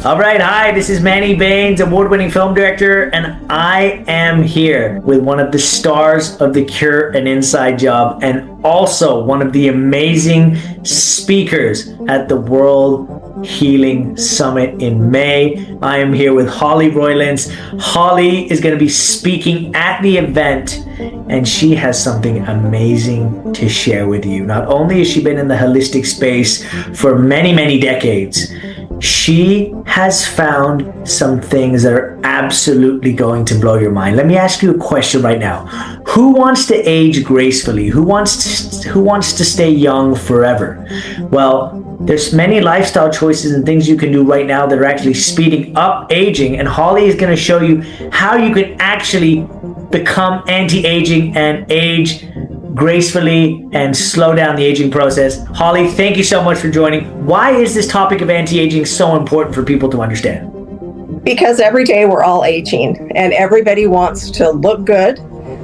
All right, hi, this is Manny Baines, award-winning film director, and I am here with one of the stars of The Cure, An Inside Job, and also one of the amazing speakers at the World Healing Summit in May. I am here with Holly Roylance. Holly is going to be speaking at the event, and she has something amazing to share with you. Not only has she been in the holistic space for many, many decades, she has found some things that are absolutely going to blow your mind. Let me ask you a question right now. Who wants to age gracefully? Who wants to stay young forever? Well, there's many lifestyle choices and things you can do right now that are actually speeding up aging, and Holly is going to show you how you can actually become anti-aging and age gracefully and slow down the aging process. Holly, thank you so much for joining. Why is this topic of anti-aging so important for people to understand? Because every day we're all aging and everybody wants to look good,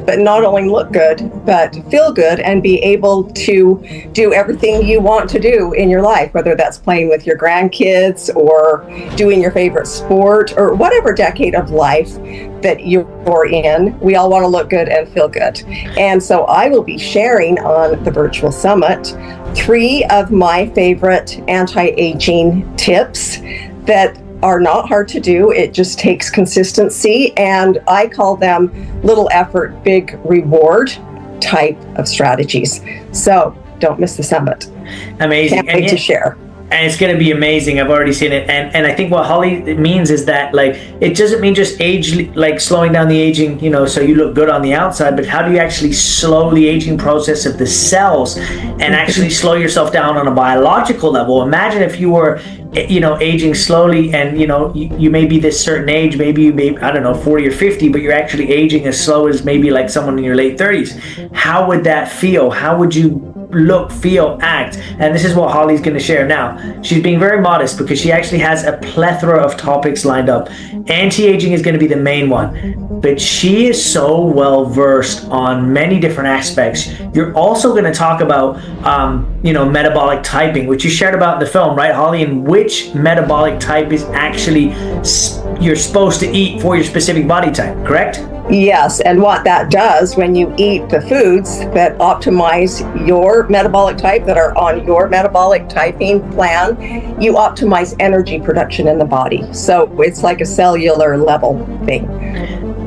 but not only look good, but feel good and be able to do everything you want to do in your life, whether that's playing with your grandkids or doing your favorite sport or whatever decade of life that you're in. We all want to look good and feel good. And so I will be sharing on the virtual summit 3 of my favorite anti-aging tips that are not hard to do. It just takes consistency, and I call them little effort, big reward type of strategies. So don't miss the summit. Amazing. Can't wait to share. And it's going to be amazing. I've already seen it. And I think what Holly means is that, like, it doesn't mean just age, like slowing down the aging, so you look good on the outside, but how do you actually slow the aging process of the cells and actually slow yourself down on a biological level? Imagine if you were, aging slowly and, you may be this certain age, maybe you may, 40 or 50, but you're actually aging as slow as maybe like someone in your late 30s. How would that feel? How would you look, feel, act? And this is what Holly's going to share now. She's being very modest because she actually has a plethora of topics lined up. Anti-aging is going to be the main one, but she is so well versed on many different aspects. You're also going to talk about metabolic typing, which you shared about in the film, right, Holly? And which metabolic type is actually you're supposed to eat for your specific body type, correct? Yes, and what that does when you eat the foods that optimize your metabolic type, that are on your metabolic typing plan, you optimize energy production in the body. So it's like a cellular level thing.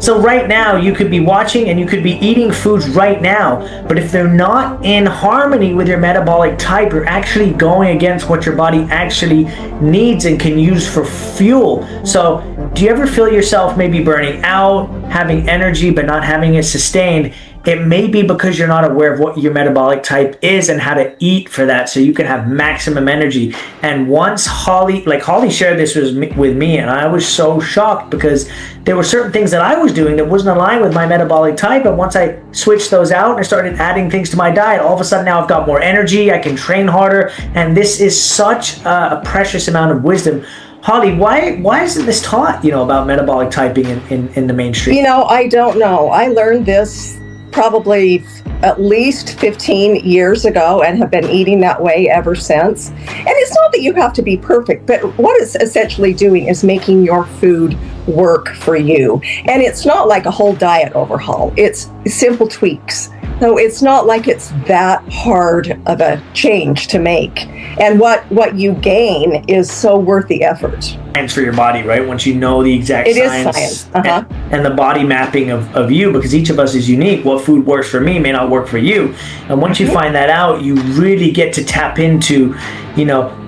So right now you could be watching and you could be eating foods right now, but if they're not in harmony with your metabolic type, you're actually going against what your body actually needs and can use for fuel. So do you ever feel yourself maybe burning out, having energy but not having it sustained? It may be because you're not aware of what your metabolic type is and how to eat for that so you can have maximum energy. And once Holly shared this with me, and I was so shocked because there were certain things that I was doing that wasn't aligned with my metabolic type. And once I switched those out and I started adding things to my diet, all of a sudden now I've got more energy, I can train harder, and this is such a precious amount of wisdom. Holly, why isn't this taught, about metabolic typing in the mainstream? I don't know. I learned this probably at least 15 years ago and have been eating that way ever since. And it's not that you have to be perfect, but what it's essentially doing is making your food work for you. And it's not like a whole diet overhaul. It's simple tweaks. So it's not like it's that hard of a change to make. And what you gain is so worth the effort. Science for your body, right? Once you know the exact science. And the body mapping of you, because each of us is unique. What food works for me may not work for you. And once you find that out, you really get to tap into,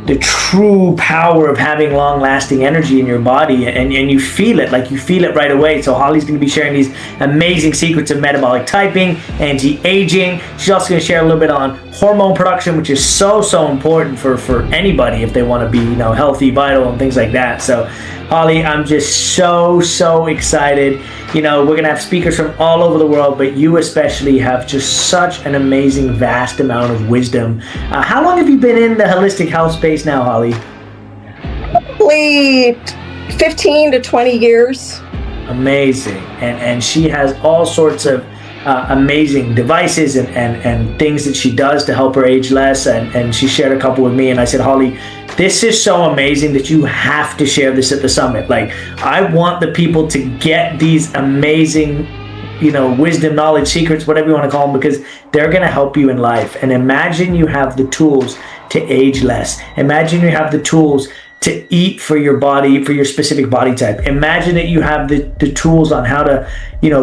the true power of having long-lasting energy in your body, and you feel it right away. So Holly's going to be sharing these amazing secrets of metabolic typing, anti-aging. She's also going to share a little bit on hormone production, which is so important for anybody if they want to be healthy, vital, and things like that. So Holly, I'm just so excited. We're going to have speakers from all over the world, but you especially have just such an amazing, vast amount of wisdom. How long have you been in the holistic health space now, Holly? Probably 15 to 20 years. Amazing. And she has all sorts of amazing devices and things that she does to help her age less. And she shared a couple with me, and I said, Holly, this is so amazing that you have to share this at the summit. Like, I want the people to get these amazing, wisdom, knowledge, secrets, whatever you want to call them, because they're going to help you in life. And imagine you have the tools to age less. Imagine you have the tools to eat for your body, for your specific body type. Imagine that you have the tools on how to,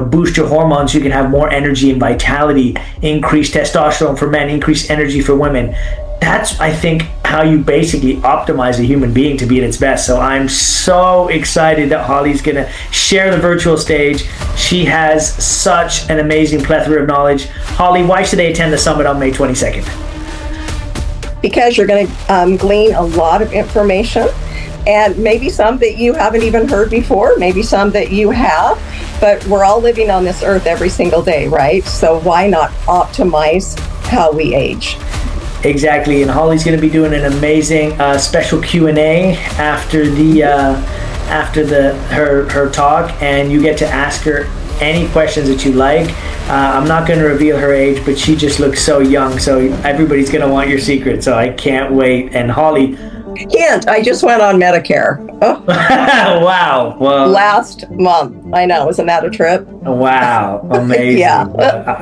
boost your hormones so you can have more energy and vitality, increase testosterone for men, increase energy for women. That's, I think, how you basically optimize a human being to be at its best. So I'm so excited that Holly's going to share the virtual stage. She has such an amazing plethora of knowledge. Holly, why should they attend the summit on May 22nd? Because you're going to glean a lot of information, and maybe some that you haven't even heard before, maybe some that you have, but we're all living on this earth every single day, right? So why not optimize how we age? Exactly, and Holly's going to be doing an amazing special Q&A after her talk, and you get to ask her any questions that you like. I'm not going to reveal her age, but she just looks so young, so everybody's going to want your secret, so I can't wait. And Holly... Hint, I just went on Medicare. Oh. Wow. Well, last month. I know, isn't that a trip? Wow, amazing. Yeah.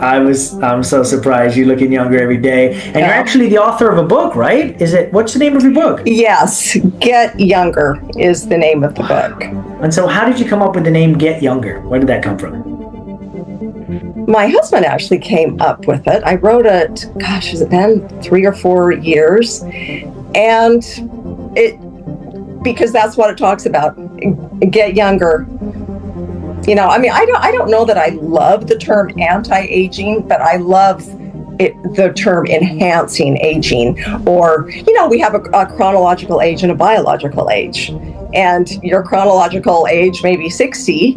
I'm so surprised. You're looking younger every day. And you're actually the author of a book, right? What's the name of your book? Yes, Get Younger is the name of the book. And so how did you come up with the name Get Younger? Where did that come from? My husband actually came up with it. I wrote it, has it been 3 or 4 years? And because that's what it talks about, get younger. I don't know that I love the term anti-aging, but I love the term enhancing aging. Or, we have a chronological age and a biological age. And your chronological age may be 60,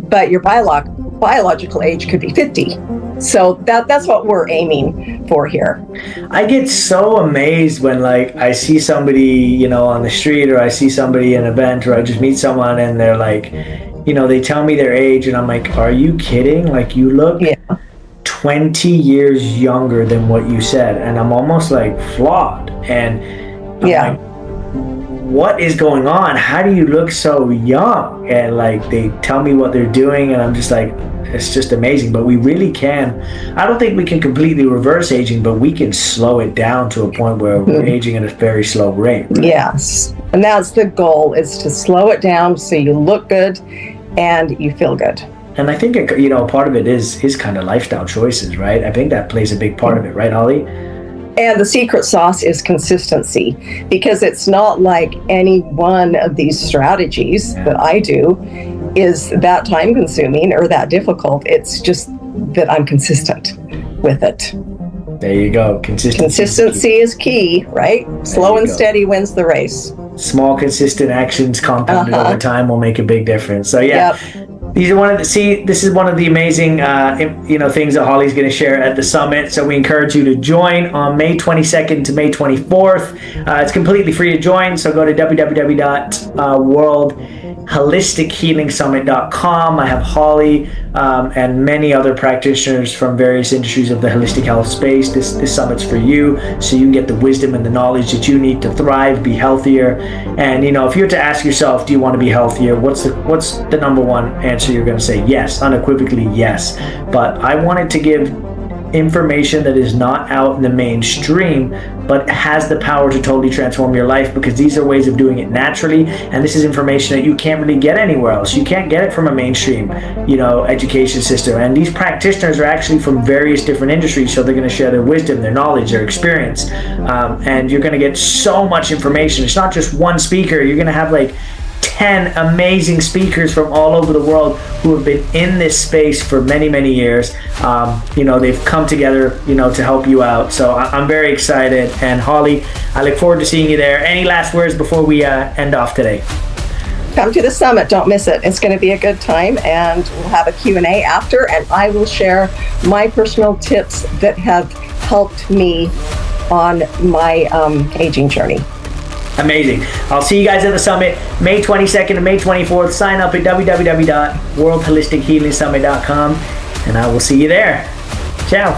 but your biological age could be 50. So that's what we're aiming for here. I get so amazed when I see somebody, on the street, or I see somebody in an event, or I just meet someone and they're like, they tell me their age and I'm like, are you kidding? Like, you look 20 years younger than what you said. And I'm almost flawed. And I'm like, what is going on? How do you look so young? And they tell me what they're doing and I'm just like, it's just amazing. But we really can. I don't think we can completely reverse aging, but we can slow it down to a point where we're aging at a very slow rate. Right? Yes. And that's the goal, is to slow it down so you look good and you feel good. And I think, part of it is kind of lifestyle choices, right? I think that plays a big part of it, right, Holly? And the secret sauce is consistency, because it's not like any one of these strategies that I do is that time consuming or that difficult. It's just that I'm consistent with it. There you go. Consistency is key, right? Slow and steady wins the race. Small, consistent actions compounded over time will make a big difference. So these are this is one of the amazing things that Holly's going to share at the summit. So we encourage you to join on May 22nd to May 24th. It's completely free to join. So go to www.worldholistichealingsummit.com. I have Holly and many other practitioners from various industries of the holistic health space. This summit's for you, so you can get the wisdom and the knowledge that you need to thrive, be healthier. And if you were to ask yourself, do you want to be healthier? What's the number one answer you're going to say? Yes, unequivocally yes. But I wanted to give information that is not out in the mainstream, but has the power to totally transform your life, because these are ways of doing it naturally, and this is information that you can't really get anywhere else. You can't get it from a mainstream, education system. And these practitioners are actually from various different industries, so they're going to share their wisdom, their knowledge, their experience, and you're going to get so much information. It's not just one speaker. You're going to have 10 amazing speakers from all over the world who have been in this space for many, many years. They've come together, to help you out. So I'm very excited. And Holly, I look forward to seeing you there. Any last words before we end off today? Come to the summit. Don't miss it. It's going to be a good time, and we'll have a Q&A after, and I will share my personal tips that have helped me on my aging journey. Amazing. I'll see you guys at the summit, May 22nd and May 24th. Sign up at www.worldholistichealingsummit.com, and I will see you there. Ciao.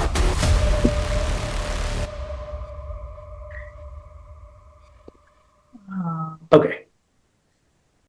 Okay.